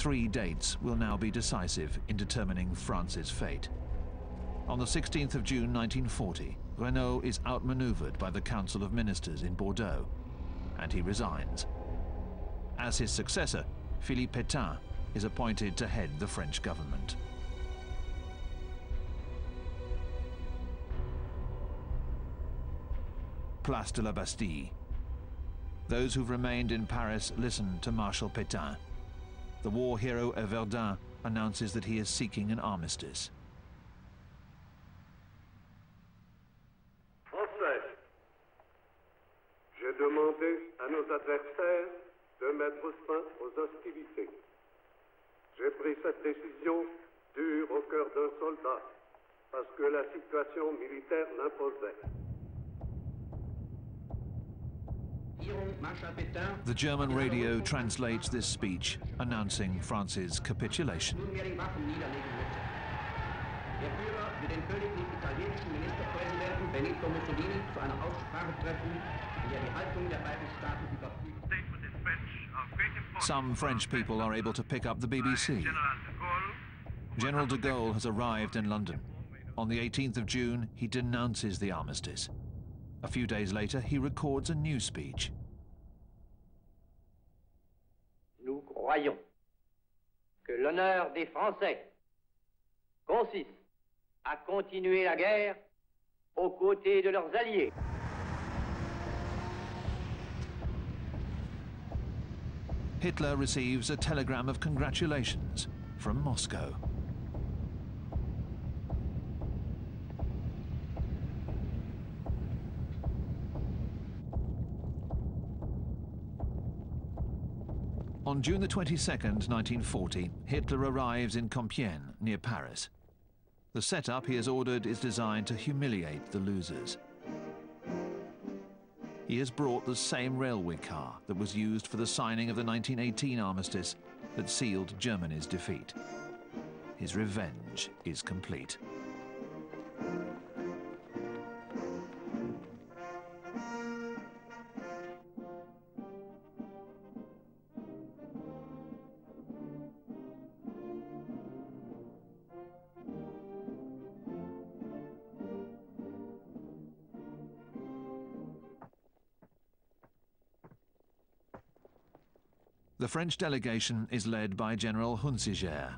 3 dates will now be decisive in determining France's fate. On the 16th of June 1940, Renaud is outmaneuvered by the Council of Ministers in Bordeaux, and he resigns. As his successor, Philippe Pétain is appointed to head the French government. Place de la Bastille. Those who've remained in Paris listen to Marshal Pétain. The war hero at Verdun announces that he is seeking an armistice. Français, j'ai demandé à nos adversaires de mettre fin aux hostilités. J'ai pris cette décision dure au cœur d'un soldat parce que la situation militaire l'imposait. The German radio translates this speech, announcing France's capitulation. Some French people are able to pick up the BBC. General de Gaulle has arrived in London. On the 18th of June, he denounces the armistice. A few days later, he records a new speech. Nous croyons que l'honneur des Français consiste à continuer la guerre aux côtés de leurs alliés. Hitler receives a telegram of congratulations from Moscow. On June the 22nd, 1940, Hitler arrives in Compiègne, near Paris. The setup he has ordered is designed to humiliate the losers. He has brought the same railway car that was used for the signing of the 1918 armistice that sealed Germany's defeat. His revenge is complete. The French delegation is led by General Hunsiger.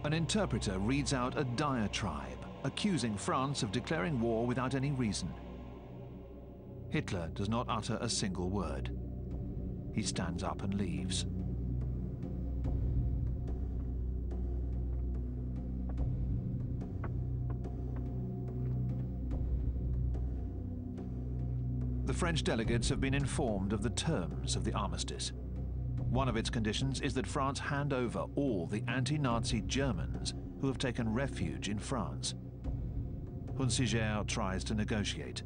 An interpreter reads out a diatribe, accusing France of declaring war without any reason. Hitler does not utter a single word. He stands up and leaves. The French delegates have been informed of the terms of the armistice. One of its conditions is that France hand over all the anti-Nazi Germans who have taken refuge in France. Hunsiger tries to negotiate.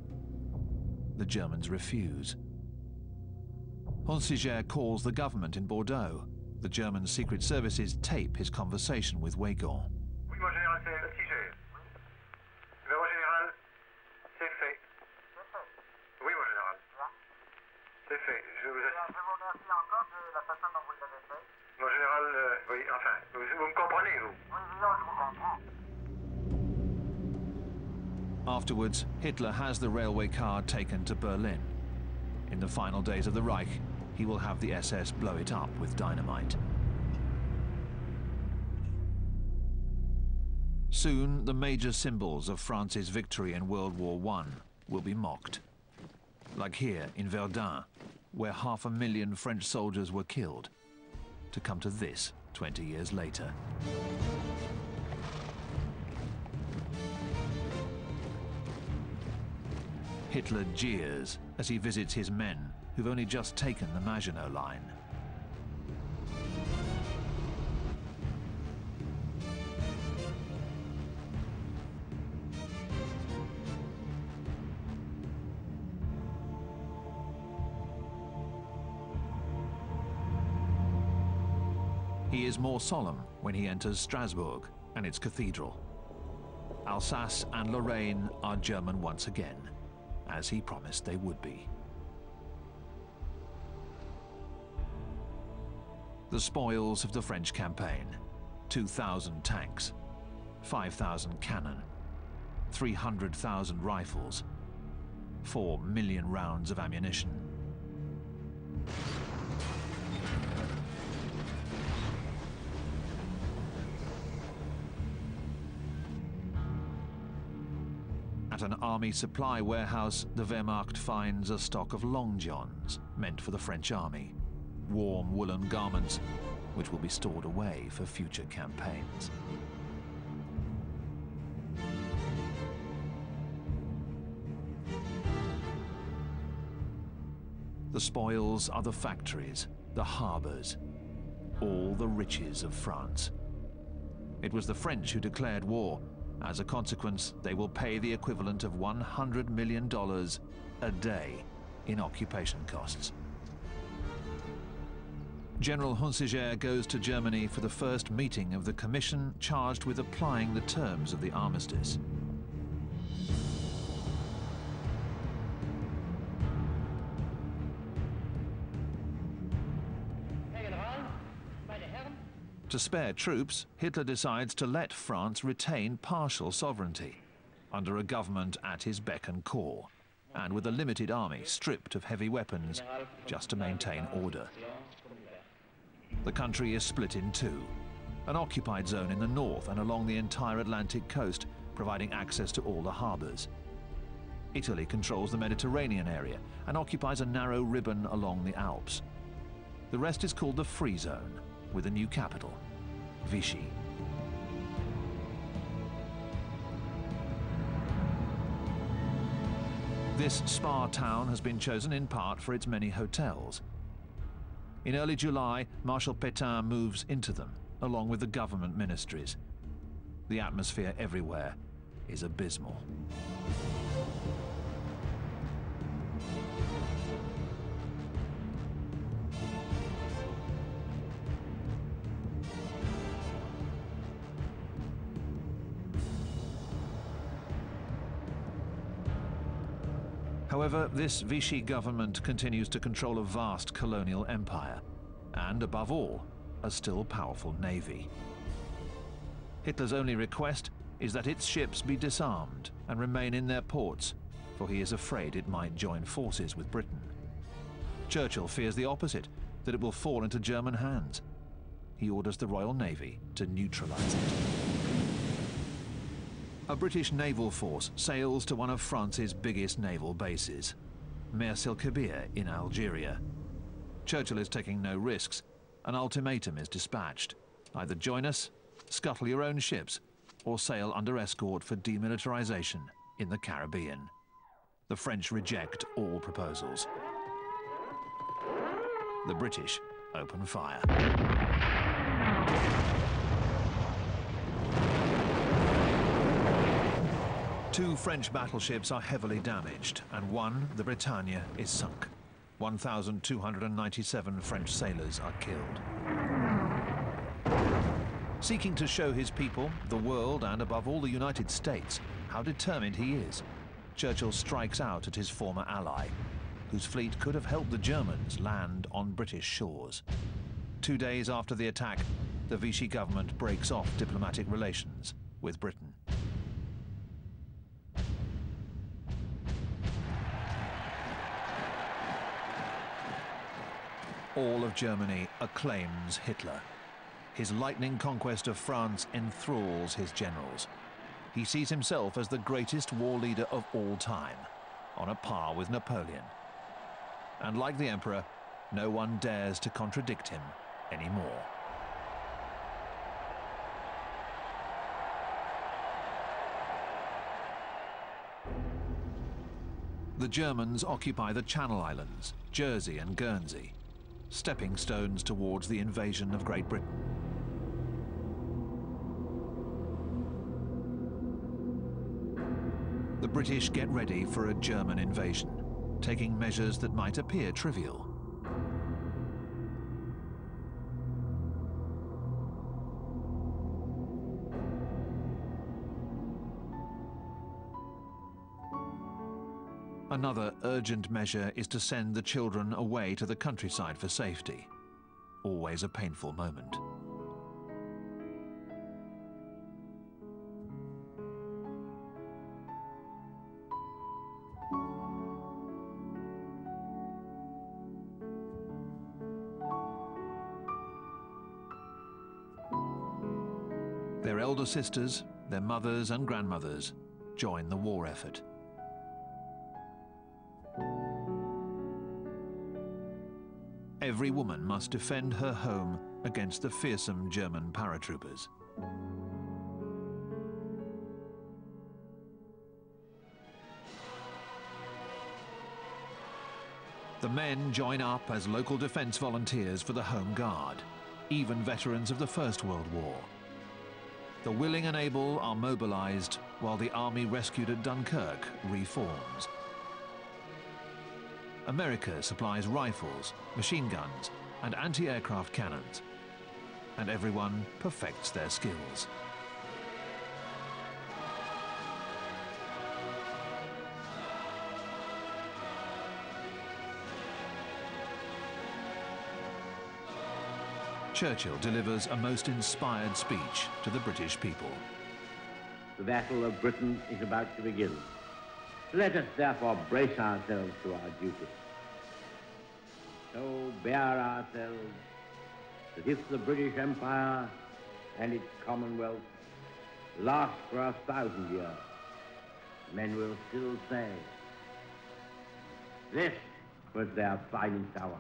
The Germans refuse. Hunsiger calls the government in Bordeaux. The German secret services tape his conversation with Weygand. Oui, mon général, c'est Hunsiger. Mon général, c'est fait. Oui, mon général. C'est fait. Je vous remercie encore de la façon dont vous l'avez fait. Mon général, oui, enfin, vous me comprenez, vous? Oui, je vous comprends. Afterwards, Hitler has the railway car taken to Berlin. In the final days of the Reich, he will have the SS blow it up with dynamite. Soon, the major symbols of France's victory in World War I will be mocked. Like here in Verdun, where 500,000 French soldiers were killed, to come to this 20 years later. Hitler jeers as he visits his men who've only just taken the Maginot Line. He is more solemn when he enters Strasbourg and its cathedral. Alsace and Lorraine are German once again, as he promised they would be. The spoils of the French campaign: 2,000 tanks, 5,000 cannon, 300,000 rifles, 4 million rounds of ammunition. At an army supply warehouse, the Wehrmacht finds a stock of long johns meant for the French army, warm woolen garments which will be stored away for future campaigns. The spoils are the factories, the harbors, all the riches of France. It was the French who declared war. As a consequence, they will pay the equivalent of $100 million a day in occupation costs. General Hunsiger goes to Germany for the first meeting of the commission charged with applying the terms of the armistice. To spare troops, Hitler decides to let France retain partial sovereignty, under a government at his beck and call, and with a limited army stripped of heavy weapons, just to maintain order. The country is split in two: an occupied zone in the north and along the entire Atlantic coast, providing access to all the harbors. Italy controls the Mediterranean area and occupies a narrow ribbon along the Alps. The rest is called the Free Zone, with a new capital, Vichy. This spa town has been chosen in part for its many hotels. In early July, Marshal Pétain moves into them, along with the government ministries. The atmosphere everywhere is abysmal. However, this Vichy government continues to control a vast colonial empire, and above all, a still powerful navy. Hitler's only request is that its ships be disarmed and remain in their ports, for he is afraid it might join forces with Britain. Churchill fears the opposite, that it will fall into German hands. He orders the Royal Navy to neutralize it. A British naval force sails to one of France's biggest naval bases, Mers-el-Kébir in Algeria. Churchill is taking no risks. An ultimatum is dispatched: either join us, scuttle your own ships, or sail under escort for demilitarization in the Caribbean. The French reject all proposals. The British open fire. Two French battleships are heavily damaged, and one, the Britannia, is sunk. 1,297 French sailors are killed. Seeking to show his people, the world, and above all the United States, how determined he is, Churchill strikes out at his former ally, whose fleet could have helped the Germans land on British shores. 2 days after the attack, the Vichy government breaks off diplomatic relations with Britain. All of Germany acclaims Hitler. His lightning conquest of France enthralls his generals. He sees himself as the greatest war leader of all time, on a par with Napoleon. And like the Emperor, no one dares to contradict him anymore. The Germans occupy the Channel Islands, Jersey and Guernsey, stepping stones towards the invasion of Great Britain. The British get ready for a German invasion, taking measures that might appear trivial. Another urgent measure is to send the children away to the countryside for safety. Always a painful moment. Their elder sisters, their mothers and grandmothers join the war effort. Every woman must defend her home against the fearsome German paratroopers. The men join up as local defense volunteers for the Home Guard, even veterans of the First World War. The willing and able are mobilized while the army rescued at Dunkirk reforms. America supplies rifles, machine guns, and anti-aircraft cannons, and everyone perfects their skills. Churchill delivers a most inspired speech to the British people. The battle of Britain is about to begin. Let us therefore brace ourselves to our duty. So bear ourselves that if the British Empire and its Commonwealth last for 1,000 years, men will still say, this was their finest hour.